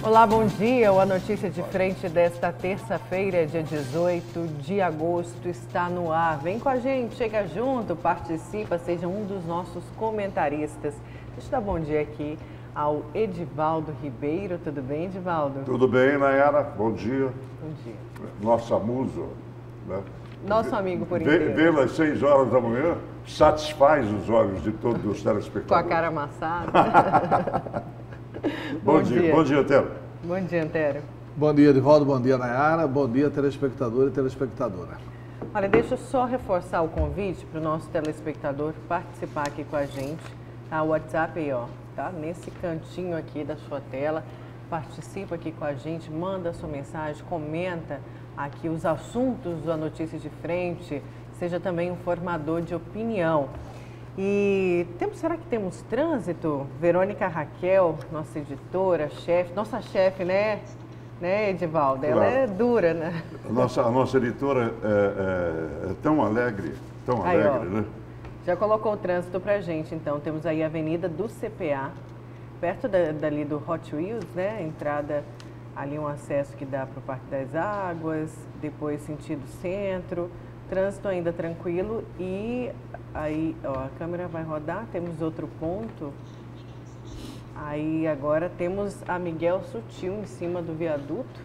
Olá, bom dia. A notícia de frente desta terça-feira, dia 18 de agosto, está no ar. Vem com a gente, chega junto, participa, seja um dos nossos comentaristas. Deixa eu dar bom dia aqui ao Edivaldo Ribeiro. Tudo bem, Edivaldo? Tudo bem, Nayara? Bom dia. Bom dia. Nossa musa, né? Nosso amigo por inteiro. Vê-la às 6 horas da manhã satisfaz os olhos de todos os telespectadores. Com a cara amassada. Bom dia. Bom dia, Antero. Bom dia, Antero. Bom dia, Edivaldo. Bom dia, Nayara. Bom dia, telespectador e telespectadora. Olha, deixa eu só reforçar o convite para o nosso telespectador participar aqui com a gente. Tá? O WhatsApp aí, ó, tá? Nesse cantinho aqui da sua tela. Participa aqui com a gente, manda a sua mensagem, comenta aqui os assuntos da Notícia de Frente, seja também um formador de opinião. E será que temos trânsito? Verônica Raquel, nossa editora, chefe, nossa chefe, né, Edivaldo? Ela é dura, né? A nossa editora é tão alegre, aí, né? Já colocou o trânsito pra gente, então. Temos aí a Avenida do CPA, perto dali do Hot Wheels, né? Entrada ali, um acesso que dá para o Parque das Águas, depois sentido centro. Trânsito ainda tranquilo e aí, ó, a câmera vai rodar, temos outro ponto. Aí agora temos a Miguel Sutil em cima do viaduto.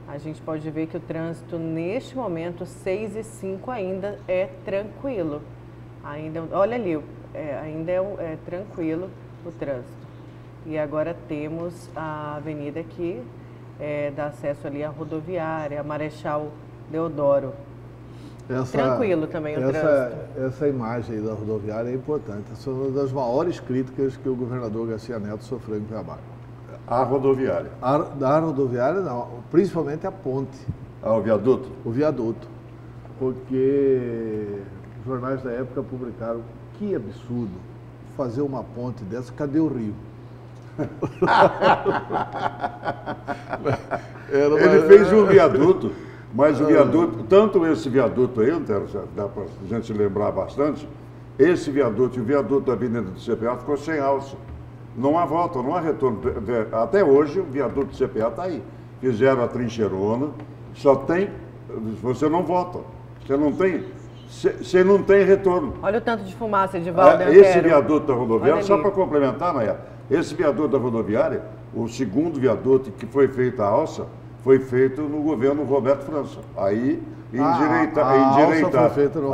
A gente pode ver que o trânsito neste momento, 6h05, ainda é tranquilo. Ainda, olha ali, ainda é tranquilo o trânsito. E agora temos a avenida aqui, dá acesso ali à rodoviária, a Marechal Deodoro. Tranquilo também o trânsito. Essa imagem aí da rodoviária é importante. Essa é uma das maiores críticas que o governador Garcia Neto sofreu em Cuiabá. A rodoviária? Da rodoviária não, principalmente a ponte. O viaduto? O viaduto. Porque os jornais da época publicaram que absurdo fazer uma ponte dessa, cadê o rio? Ele fez um viaduto. Mas o viaduto, tanto esse viaduto aí, dá para a gente lembrar bastante, esse viaduto e o viaduto da Avenida do CPA ficou sem alça. Não há volta, não há retorno. Até hoje o viaduto do CPA está aí. Fizeram a trincheirona, só tem, você não volta, você não tem retorno. Olha o tanto de fumaça, Edivaldo. Esse viaduto da rodoviária, só para complementar, Nayara, esse viaduto da rodoviária, o segundo viaduto que foi feito a alça, foi feito no governo Roberto França. Aí, a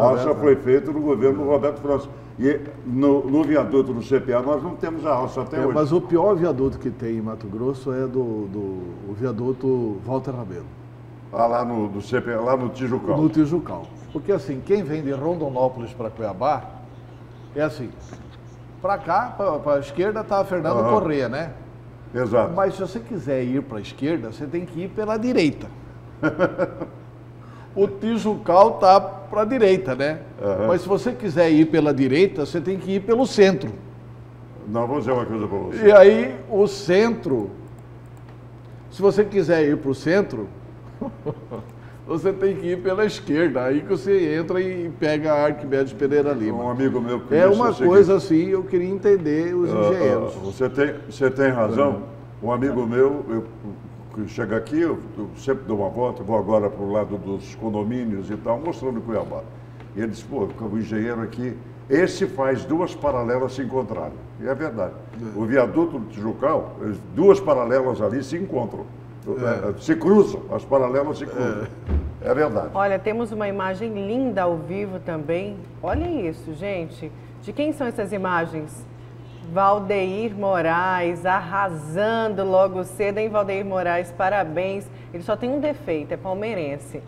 alça foi feita no governo Roberto França. E no viaduto do CPA nós não temos a alça até hoje. Mas o pior viaduto que tem em Mato Grosso é o viaduto Walter Rabelo. Lá no CPA, lá no Tijucal. No Tijucal. Porque assim, quem vem de Rondonópolis para Cuiabá, é assim, para cá, para a esquerda está a Fernando Corrêa, né? Exato. Mas se você quiser ir para a esquerda, você tem que ir pela direita. O Tijucal está para a direita, né? Mas se você quiser ir pela direita, você tem que ir pelo centro. Não, vou dizer uma coisa para você. E aí, o centro, se você quiser ir para o centro, você tem que ir pela esquerda. Aí que você entra e pega a Arquimedes Pereira Lima. Um amigo meu que é uma coisa assim, eu queria entender os engenheiros. Você tem razão. Um amigo meu, que chega aqui, eu sempre dou uma volta, vou agora para o lado dos condomínios e tal, mostrando Cuiabá. E ele disse, pô, o engenheiro aqui, esse faz duas paralelas se encontrarem. E é verdade. O viaduto do Tijucal, duas paralelas ali se encontram. Se cruzam, as paralelas se cruzam. É verdade. Olha, temos uma imagem linda ao vivo também. Olha isso, gente. De quem são essas imagens? Valdeir Moraes, arrasando logo cedo, hein, Valdeir Moraes? Parabéns. Ele só tem um defeito, é palmeirense.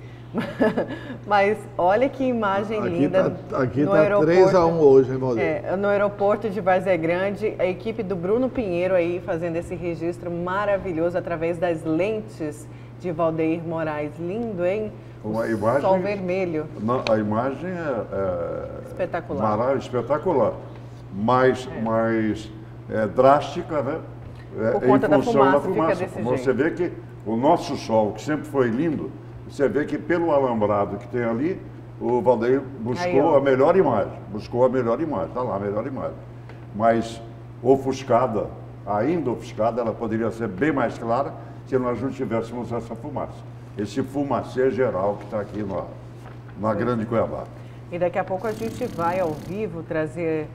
Mas olha que imagem linda. Aqui está 3-1 hoje, hein, Valdeir? No aeroporto de Várzea Grande, a equipe do Bruno Pinheiro aí fazendo esse registro maravilhoso através das lentes de Valdeir Moraes. Lindo, hein? Uma imagem, sol vermelho. A imagem é espetacular. Espetacular. Mais drástica, né? Por conta da fumaça. Fica desse você vê que o nosso sol, que sempre foi lindo, você vê que pelo alambrado que tem ali, o Valdeir buscou a melhor imagem. Buscou a melhor imagem. Está lá a melhor imagem. Mas ofuscada ainda ofuscada, ela poderia ser bem mais clara se nós não tivéssemos essa fumaça. Esse fumacê geral que está aqui na Grande Cuiabá. E daqui a pouco a gente vai ao vivo trazer,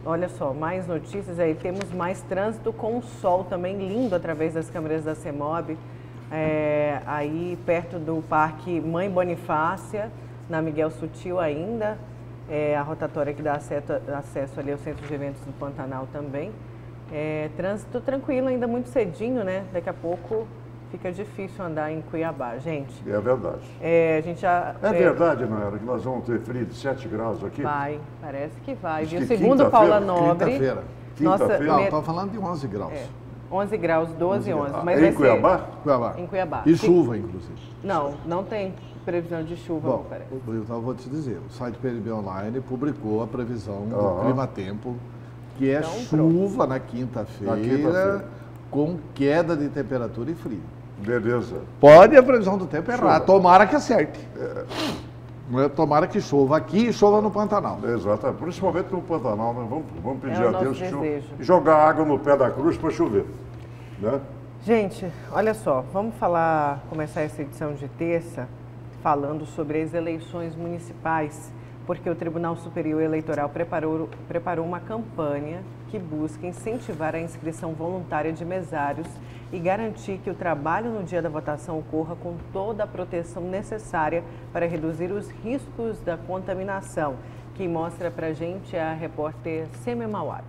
olha só, mais notícias aí. Temos mais trânsito com o sol também lindo através das câmeras da CEMOB. Aí perto do Parque Mãe Bonifácia, na Miguel Sutil ainda. A rotatória que dá acesso ali ao Centro de Eventos do Pantanal também. Trânsito tranquilo, ainda muito cedinho, né? Daqui a pouco fica difícil andar em Cuiabá, gente. É verdade. A gente já... É verdade, Nayara, que nós vamos ter frio de 7 graus aqui? Vai, parece que vai. Diz Viu? que Segundo Paula Nobre... Quinta-feira. Quinta-feira? Não, estava falando de 11 graus. 11 graus, 12 e 11. Mas em vai Cuiabá? Cuiabá. Em Cuiabá. E chuva, inclusive. Não tem previsão de chuva, Bom, parece. eu vou te dizer, o site PNB Online publicou a previsão do clima-tempo, que é Então, chuva na Na quinta-feira, quinta-feira. com queda de temperatura e frio. Beleza. Pode a previsão do tempo errar, Chuva. tomara que acerte. Tomara que chova aqui e chova no Pantanal. Exato, principalmente no Pantanal, né? Vamos pedir É o a Deus nosso desejo. jogar água no pé da cruz para chover. Né? Gente, olha só, vamos começar essa edição de terça falando sobre as eleições municipais, porque o Tribunal Superior Eleitoral preparou uma campanha que busca incentivar a inscrição voluntária de mesários e garantir que o trabalho no dia da votação ocorra com toda a proteção necessária para reduzir os riscos da contaminação. Quem mostra pra gente é a repórter Seme Mawad.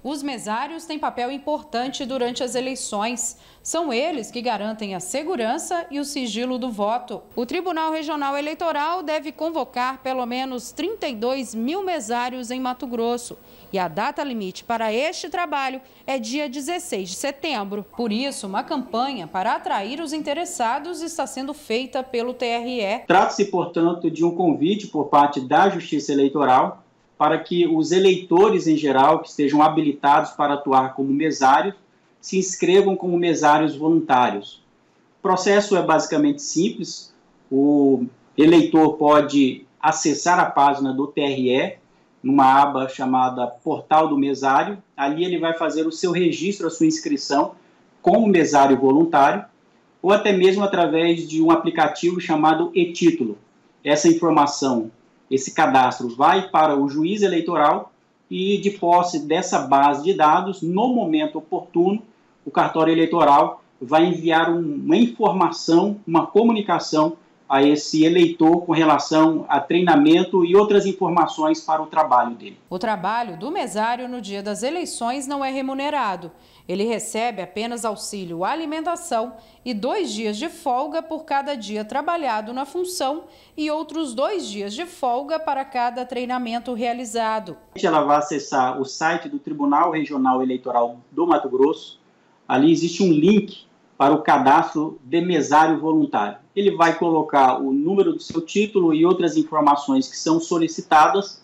Os mesários têm papel importante durante as eleições. São eles que garantem a segurança e o sigilo do voto. O Tribunal Regional Eleitoral deve convocar pelo menos 32 mil mesários em Mato Grosso. E a data limite para este trabalho é dia 16 de setembro. Por isso, uma campanha para atrair os interessados está sendo feita pelo TRE. Trata-se, portanto, de um convite por parte da Justiça Eleitoral para que os eleitores em geral que estejam habilitados para atuar como mesários se inscrevam como mesários voluntários. O processo é basicamente simples. O eleitor pode acessar a página do TRE, numa aba chamada Portal do Mesário. Ali ele vai fazer o seu registro, a sua inscrição como mesário voluntário, ou até mesmo através de um aplicativo chamado e-Título. Essa informação, esse cadastro vai para o juiz eleitoral e, de posse dessa base de dados, no momento oportuno, o cartório eleitoral vai enviar uma informação, uma comunicação a esse eleitor com relação a treinamento e outras informações para o trabalho dele. O trabalho do mesário no dia das eleições não é remunerado. Ele recebe apenas auxílio alimentação e 2 dias de folga por cada dia trabalhado na função e outros 2 dias de folga para cada treinamento realizado. Ela vai acessar o site do Tribunal Regional Eleitoral do Mato Grosso. Ali existe um link para o cadastro de mesário voluntário. Ele vai colocar o número do seu título e outras informações que são solicitadas.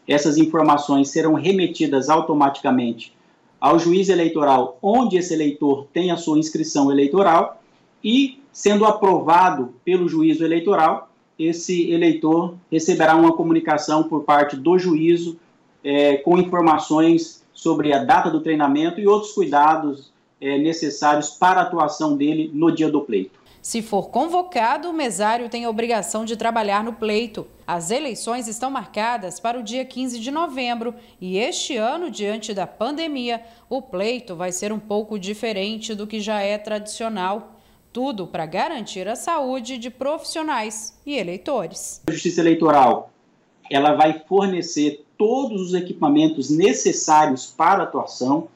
Essas informações serão remetidas automaticamente ao juiz eleitoral, onde esse eleitor tem a sua inscrição eleitoral, e, sendo aprovado pelo juízo eleitoral, esse eleitor receberá uma comunicação por parte do juízo com informações sobre a data do treinamento e outros cuidados necessários para a atuação dele no dia do pleito. Se for convocado, o mesário tem a obrigação de trabalhar no pleito. As eleições estão marcadas para o dia 15 de novembro e este ano, diante da pandemia, o pleito vai ser um pouco diferente do que já é tradicional. Tudo para garantir a saúde de profissionais e eleitores. A Justiça Eleitoral, ela vai fornecer todos os equipamentos necessários para a atuação.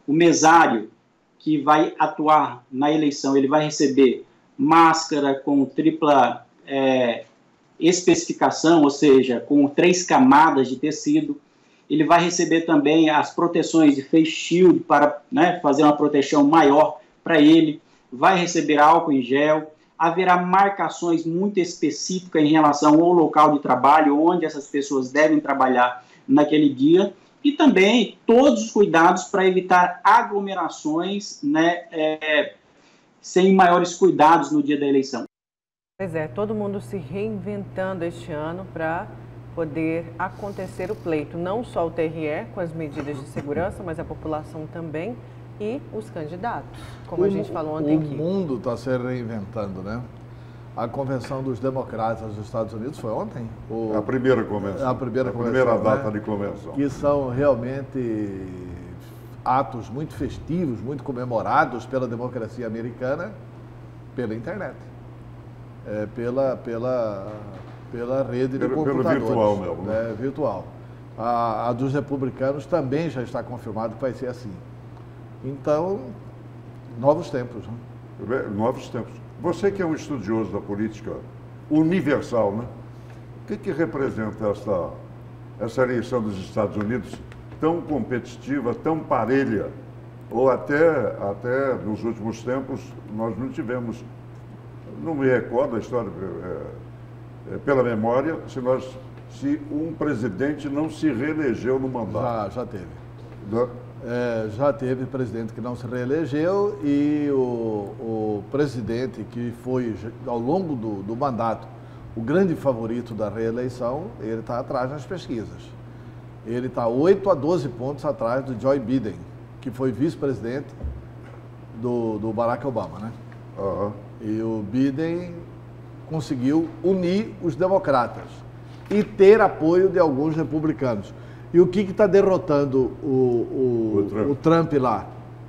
O mesário que vai atuar na eleição, ele vai receber máscara com tripla especificação, ou seja, com 3 camadas de tecido. Ele vai receber também as proteções de face shield para fazer uma proteção maior para ele. Vai receber álcool em gel. Haverá marcações muito específicas em relação ao local de trabalho, onde essas pessoas devem trabalhar naquele dia. E também todos os cuidados para evitar aglomerações, sem maiores cuidados no dia da eleição. Pois é, todo mundo se reinventando este ano para poder acontecer o pleito, não só o TRE com as medidas de segurança, mas a população também e os candidatos, como a gente falou ontem aqui. O mundo está se reinventando, né? A Convenção dos Democratas dos Estados Unidos foi ontem? A primeira convenção. A primeira data, né? de convenção. Que são realmente atos muito festivos, muito comemorados pela democracia americana, pela internet, pela rede de computadores. Pelo virtual mesmo. Né? Virtual. A dos republicanos também já está confirmado que vai ser assim. Então, novos tempos. Né? Novos tempos. Você que é um estudioso da política universal, né? O que representa essa eleição dos Estados Unidos tão competitiva, tão parelha? Ou até nos últimos tempos nós não tivemos, não me recordo a história pela memória, se um presidente não se reelegeu no mandato. Já teve. Né? Já teve presidente que não se reelegeu e o presidente que foi, ao longo do mandato, o grande favorito da reeleição, ele está atrás nas pesquisas. Ele está 8 a 12 pontos atrás do Joe Biden, que foi vice-presidente do Barack Obama, né? Uhum. E o Biden conseguiu unir os democratas e ter apoio de alguns republicanos. E o que está derrotando o Trump lá?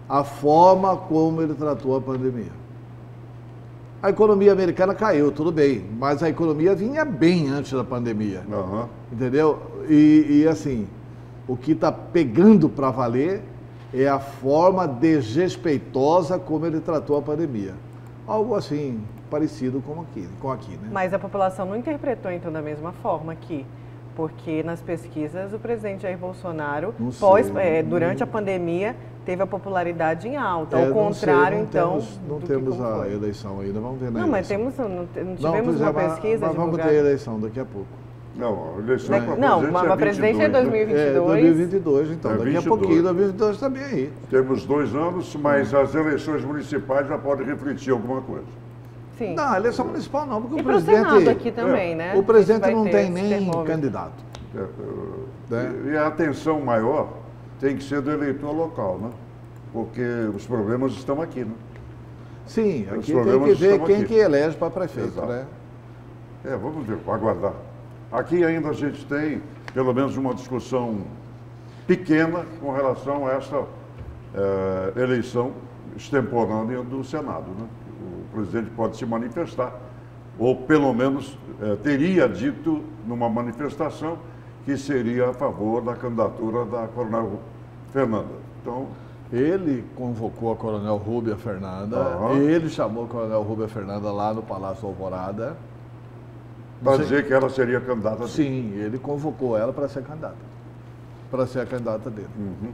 A forma como ele tratou a pandemia. A economia americana caiu, tudo bem, mas a economia vinha bem antes da pandemia. Uhum. Entendeu? E assim, o que está pegando para valer é a forma desrespeitosa como ele tratou a pandemia. Algo assim, parecido com aqui, né? Mas a população não interpretou então da mesma forma aqui. Porque nas pesquisas o presidente Jair Bolsonaro, durante a pandemia, teve a popularidade em alta. Ao contrário, então. Não temos a eleição ainda, vamos ver na Não, mas não tivemos uma pesquisa mas vamos ter a eleição daqui a pouco. Não, a eleição para a presidência é 2022. 2022, então. Daqui a pouquinho, 2022 está bem aí. Temos 2 anos, mas as eleições municipais já podem refletir alguma coisa. Sim. Não, a eleição municipal não, porque e o presidente... Senado aqui também, né? O presidente não tem nem candidato. E a atenção maior tem que ser do eleitor local, né? Porque os problemas estão aqui, né? Sim, aqui tem que ver quem que elege para prefeito, exato, né? Vamos ver, aguardar. Aqui ainda a gente tem, pelo menos, uma discussão pequena com relação a essa eleição extemporânea do Senado, né? O presidente pode se manifestar, ou pelo menos teria dito numa manifestação que seria a favor da candidatura da Coronel Fernanda. Então, ele convocou a Coronel Rúbia Fernanda, ele chamou a Coronel Rúbia Fernanda lá no Palácio Alvorada. Para dizer que ela seria candidata dele. Sim, ele convocou ela para ser candidata, para ser a candidata dele. Uhum.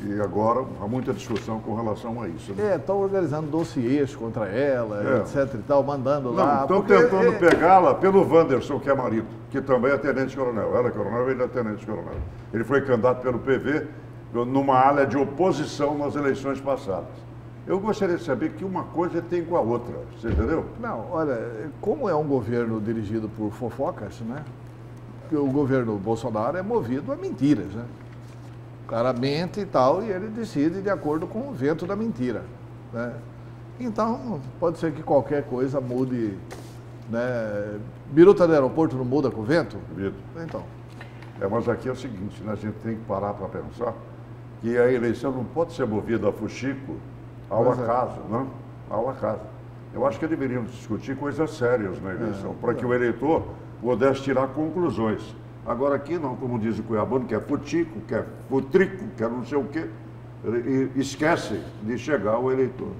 E agora há muita discussão com relação a isso. Né? Estão organizando dossiês contra ela, etc e tal, mandando lá. Estão tentando pegá-la pelo Wanderson, que é marido, que também é tenente-coronel. Ela é coronel, ele é tenente-coronel. Ele foi candidato pelo PV numa área de oposição nas eleições passadas. Eu gostaria de saber que uma coisa tem com a outra, você entendeu? Não, olha, como é um governo dirigido por fofocas, né? O governo Bolsonaro é movido a mentiras, né? O cara mente e tal, e ele decide de acordo com o vento da mentira, né? Então, pode ser que qualquer coisa mude, né? Biruta do aeroporto não muda com o vento? Então. Mas aqui é o seguinte, né? A gente tem que parar para pensar que a eleição não pode ser movida a fuxico ao acaso, né? Ao acaso. Eu acho que deveríamos discutir coisas sérias na eleição, para que o eleitor pudesse tirar conclusões. Agora aqui não, como diz o cuiabano, que é futico, que é futrico, que é não sei o quê, e esquece de chegar ao eleitor.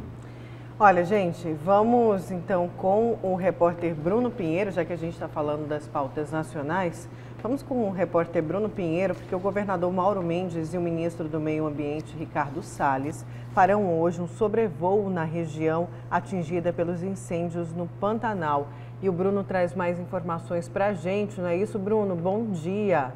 Olha, gente, vamos então com o repórter Bruno Pinheiro, já que a gente está falando das pautas nacionais. Vamos com o repórter Bruno Pinheiro, porque o governador Mauro Mendes e o ministro do Meio Ambiente, Ricardo Salles, farão hoje um sobrevoo na região atingida pelos incêndios no Pantanal. E o Bruno traz mais informações para a gente, não é isso, Bruno? Bom dia.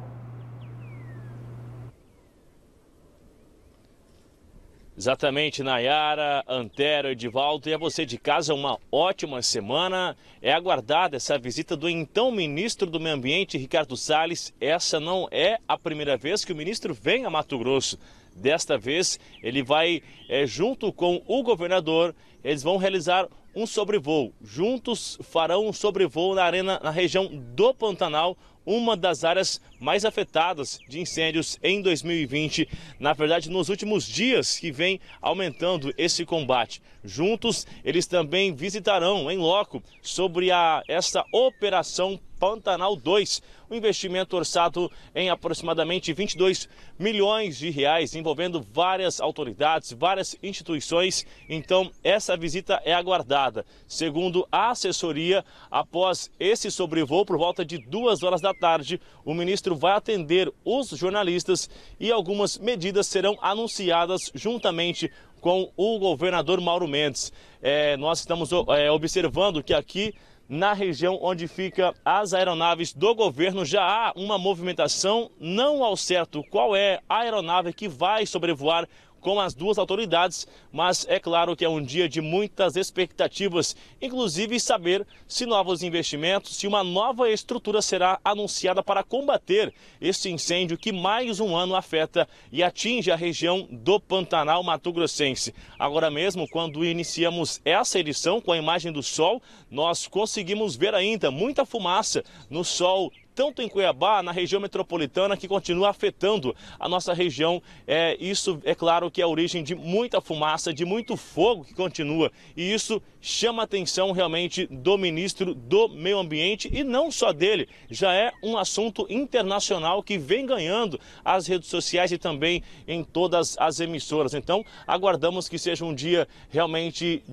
Exatamente, Nayara, Antero, Edivaldo, e a você de casa uma ótima semana. É aguardada essa visita do então ministro do Meio Ambiente, Ricardo Salles. Essa não é a primeira vez que o ministro vem a Mato Grosso. Desta vez ele vai, junto com o governador, eles vão realizar um sobrevoo. Juntos farão um sobrevoo na região do Pantanal, uma das áreas mais afetadas de incêndios em 2020. Na verdade, nos últimos dias que vem aumentando esse combate. Juntos, eles também visitarão em loco sobre essa operação Pantanal 2, um investimento orçado em aproximadamente 22 milhões de reais, envolvendo várias autoridades, várias instituições. Então, essa visita é aguardada. Segundo a assessoria, após esse sobrevoo, por volta de 2 horas da tarde, o ministro vai atender os jornalistas e algumas medidas serão anunciadas juntamente com o governador Mauro Mendes. Nós estamos observando que aqui na região onde ficam as aeronaves do governo já há uma movimentação, não ao certo qual é a aeronave que vai sobrevoar com as duas autoridades, mas é claro que é um dia de muitas expectativas, inclusive saber se novos investimentos, se uma nova estrutura será anunciada para combater este incêndio que mais um ano afeta e atinge a região do Pantanal mato-grossense. Agora mesmo, quando iniciamos essa edição com a imagem do sol, nós conseguimos ver ainda muita fumaça no sol, tanto em Cuiabá, na região metropolitana, que continua afetando a nossa região. Isso, é claro, que é a origem de muita fumaça, de muito fogo que continua. E isso chama a atenção realmente do ministro do Meio Ambiente e não só dele. Já é um assunto internacional que vem ganhando as redes sociais e também em todas as emissoras. Então, aguardamos que seja um dia realmente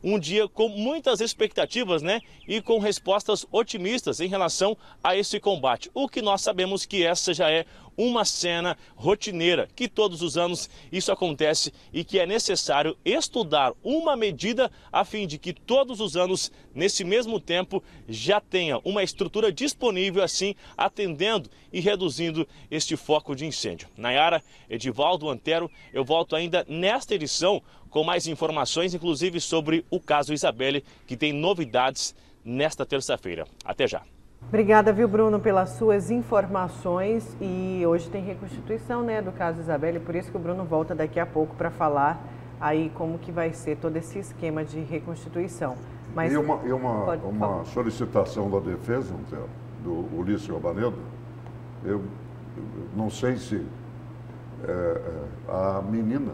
um dia com muitas expectativas, né? E com respostas otimistas em relação a esse combate. O que nós sabemos que essa já é uma cena rotineira, que todos os anos isso acontece e que é necessário estudar uma medida a fim de que todos os anos, nesse mesmo tempo, já tenha uma estrutura disponível, assim, atendendo e reduzindo este foco de incêndio. Nayara, Edivaldo, Antero, eu volto ainda nesta edição com mais informações, inclusive sobre o caso Isabelle, que tem novidades nesta terça-feira. Até já. Obrigada, viu, Bruno, pelas suas informações. E hoje tem reconstituição, né, do caso Isabelle, por isso que o Bruno volta daqui a pouco para falar aí como que vai ser todo esse esquema de reconstituição. Mas uma solicitação da defesa, do Ulisses Albanedo, eu não sei se a menina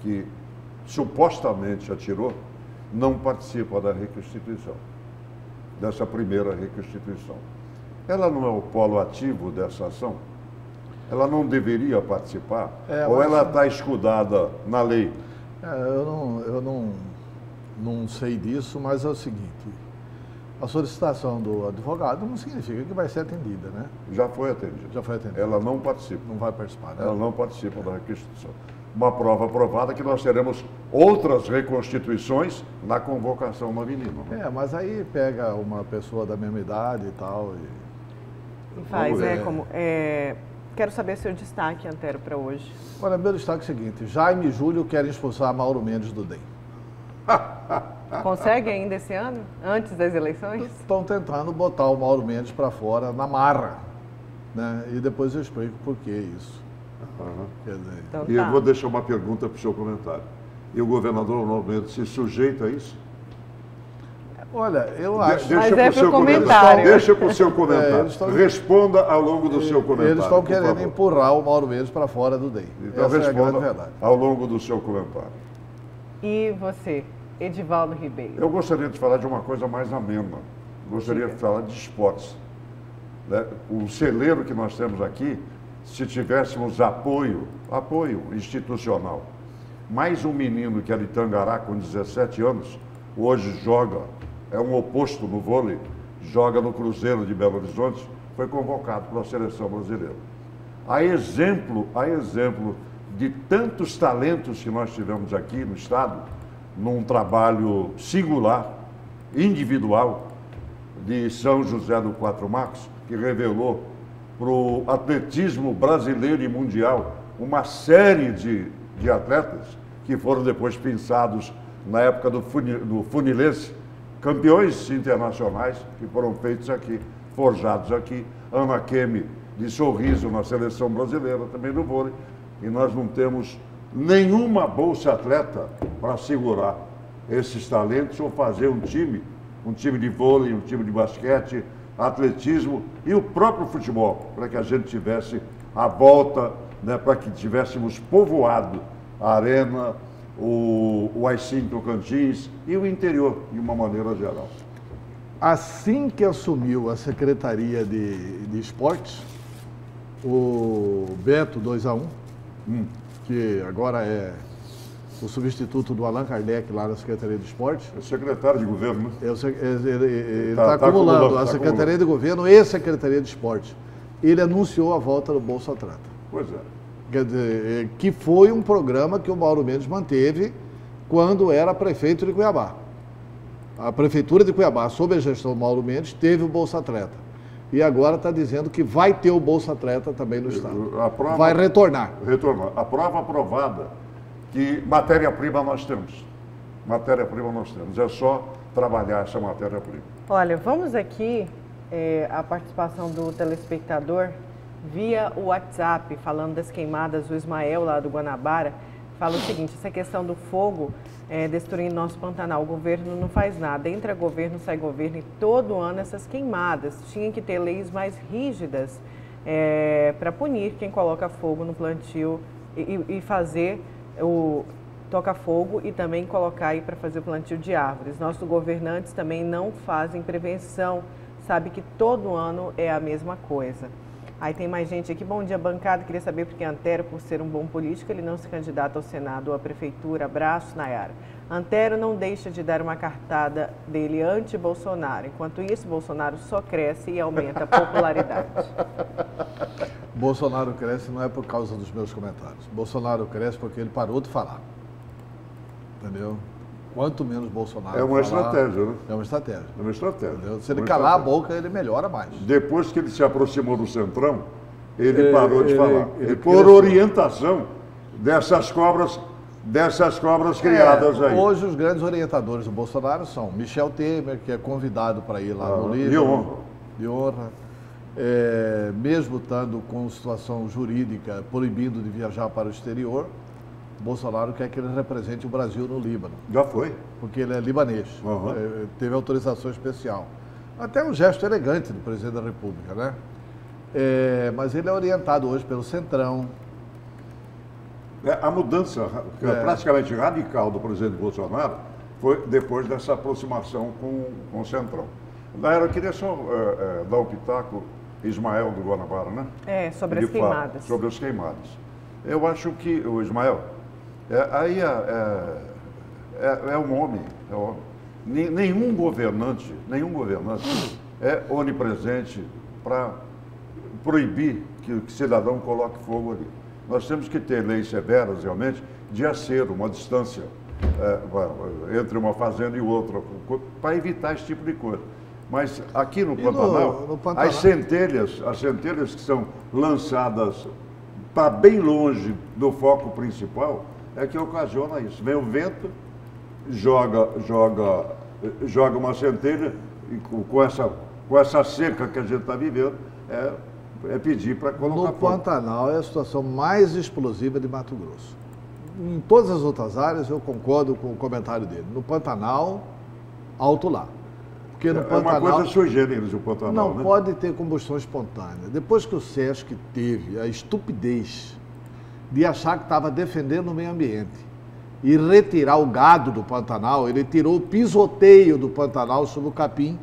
que supostamente atirou não participa da reconstituição, dessa primeira reconstituição. Ela não é o polo ativo dessa ação? Ela não deveria participar? Ou ela está escudada na lei? Eu não sei disso, mas é o seguinte, a solicitação do advogado não significa que vai ser atendida, né? Já foi atendida. Já foi atendida. Ela não participa. Não vai participar, né? Ela não participa da reconstituição. Uma prova provada que nós teremos outras reconstituições na convocação da menina. Né? Mas aí pega uma pessoa da mesma idade e tal. E faz, quero saber seu destaque, Antero, para hoje. Olha, meu destaque é o seguinte, Jaime e Júlio querem expulsar Mauro Mendes do DEM. Consegue ainda esse ano, antes das eleições? Estão tentando botar o Mauro Mendes para fora na marra, né? E depois eu explico por que isso. Quer dizer, então, e eu vou deixar uma pergunta para o seu comentário. E o governador Mauro Mendes se sujeita a isso? Olha, eu acho... Mas é para o comentário. Deixa para o seu comentário. Responda ao longo do seu comentário. Eles estão querendo empurrar o Mauro Mendes para fora do DEM. Então essa responda é a grande verdade. ao longo do seu comentário. E você, Edivaldo Ribeiro? Eu gostaria de falar de uma coisa mais amena. Gostaria de falar de esportes. Né? O celeiro que nós temos aqui, se tivéssemos apoio institucional, mais um menino que era de Tangará com 17 anos, hoje joga, é um oposto no vôlei, joga no Cruzeiro de Belo Horizonte, foi convocado para a seleção brasileira. A exemplo de tantos talentos que nós tivemos aqui no estado, num trabalho singular, individual, de São José do Quatro Marcos, que revelou para o atletismo brasileiro e mundial uma série de atletas que foram depois pensados na época do Funilense, campeões internacionais que foram feitos aqui, forjados aqui. Ana Kemi de Sorriso na seleção brasileira, também no vôlei. E nós não temos nenhuma bolsa atleta para segurar esses talentos ou fazer um time de vôlei, um time de basquete, atletismo e o próprio futebol, para que a gente tivesse a volta, né, para que tivéssemos povoado a Arena, o AI-Sim Tocantins e o interior, de uma maneira geral. Assim que assumiu a Secretaria de Esportes, o Beto 2A1, que agora é o substituto do Allan Kardec lá na Secretaria de Esportes. É secretário de governo, né? Ele está acumulando a Secretaria de Governo e a Secretaria de Esportes. Ele anunciou a volta do Bolsa Atleta. Pois é. Quer dizer, que foi um programa que o Mauro Mendes manteve quando era prefeito de Cuiabá. A Prefeitura de Cuiabá, sob a gestão do Mauro Mendes, teve o Bolsa Atleta. E agora está dizendo que vai ter o Bolsa Atleta também no Estado. Vai retornar. A prova aprovada que matéria-prima nós temos. Matéria-prima nós temos. É só trabalhar essa matéria-prima. Olha, vamos aqui, a participação do telespectador via o WhatsApp, falando das queimadas. O Ismael, lá do Guanabara, fala o seguinte: essa questão do fogo destruindo nosso Pantanal, o governo não faz nada, entra governo, sai governo, e todo ano essas queimadas. Tinha que ter leis mais rígidas para punir quem coloca fogo no plantio e fazer o toca-fogo e também colocar aí para fazer o plantio de árvores. Nossos governantes também não fazem prevenção, sabe que todo ano é a mesma coisa. Aí tem mais gente aqui. Bom dia, bancada. Queria saber por que Antero, por ser um bom político, ele não se candidata ao Senado ou à Prefeitura. Abraço, Nayara. Antero não deixa de dar uma cartada dele anti-Bolsonaro. Enquanto isso, Bolsonaro só cresce e aumenta a popularidade. Bolsonaro cresce não é por causa dos meus comentários. Bolsonaro cresce porque ele parou de falar. Entendeu? Quanto menos Bolsonaro É uma falar, estratégia, né? É uma estratégia. É uma estratégia. Entendeu? Se ele calar a boca, ele melhora mais. Depois que ele se aproximou do Centrão, ele parou de falar. ele Por cresceu. orientação dessas cobras criadas aí. Hoje os grandes orientadores do Bolsonaro são Michel Temer, que é convidado para ir lá no Líbano. De honra. De honra. Mesmo estando com situação jurídica proibido de viajar para o exterior, Bolsonaro quer que ele represente o Brasil no Líbano. Já foi. Porque ele é libanês. Teve autorização especial. Até um gesto elegante do presidente da República, né? Mas ele é orientado hoje pelo Centrão. A mudança praticamente radical do presidente Bolsonaro foi depois dessa aproximação com o Centrão. Eu queria só dar um pitaco, Ismael do Guanabara, né? Sobre as queimadas. Sobre as queimadas. Eu acho que o Ismael, é um homem. Nenhum governante é onipresente para proibir que o cidadão coloque fogo ali. Nós temos que ter leis severas, realmente, de acero, uma distância entre uma fazenda e outra, para evitar esse tipo de coisa. Mas aqui no Pantanal, as centelhas que são lançadas para bem longe do foco principal, é que ocasiona isso. Vem o vento, joga uma centelha, e com essa seca que a gente está vivendo, é pedir para colocar fogo. No Pantanal é a situação mais explosiva de Mato Grosso. Em todas as outras áreas eu concordo com o comentário dele. No Pantanal, alto lá. Porque no Pantanal, uma coisa sui generis o Pantanal, não, né? pode ter combustão espontânea. Depois que o Sesc teve a estupidez de achar que estava defendendo o meio ambiente e retirar o gado do Pantanal, ele tirou o pisoteio do Pantanal sobre o capim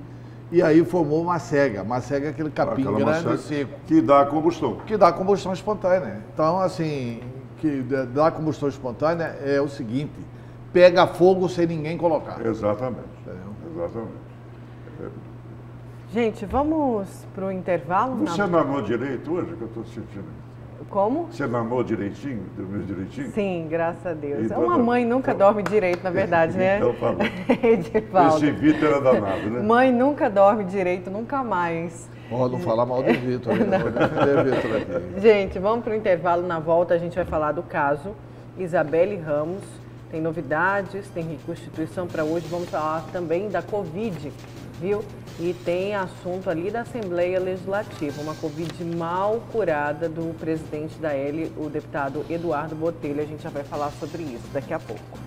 e aí formou uma cega. Uma cega é aquele capim grande e seco. Que dá combustão. Que dá combustão espontânea. Então, assim, que dá combustão espontânea é o seguinte: pega fogo sem ninguém colocar. Exatamente. Exatamente. Gente, vamos para o intervalo? Você namou direito hoje, que eu estou sentindo? Como? Você namou direitinho? Dormiu direitinho? Sim, graças a Deus. Então, uma mãe nunca dorme direito, na verdade, né? Então falou. Edivaldo. Esse Vitor era danado, né? Mãe nunca dorme direito, nunca mais. Não falar mal do Vitor, não vou defender o Vitor aqui. Gente, vamos para o intervalo. Na volta a gente vai falar do caso Isabelle Ramos. Tem novidades, tem reconstituição para hoje. Vamos falar também da Covid, viu? E tem assunto ali da Assembleia Legislativa, uma Covid mal curada do presidente da L, o deputado Eduardo Botelho. A gente já vai falar sobre isso daqui a pouco.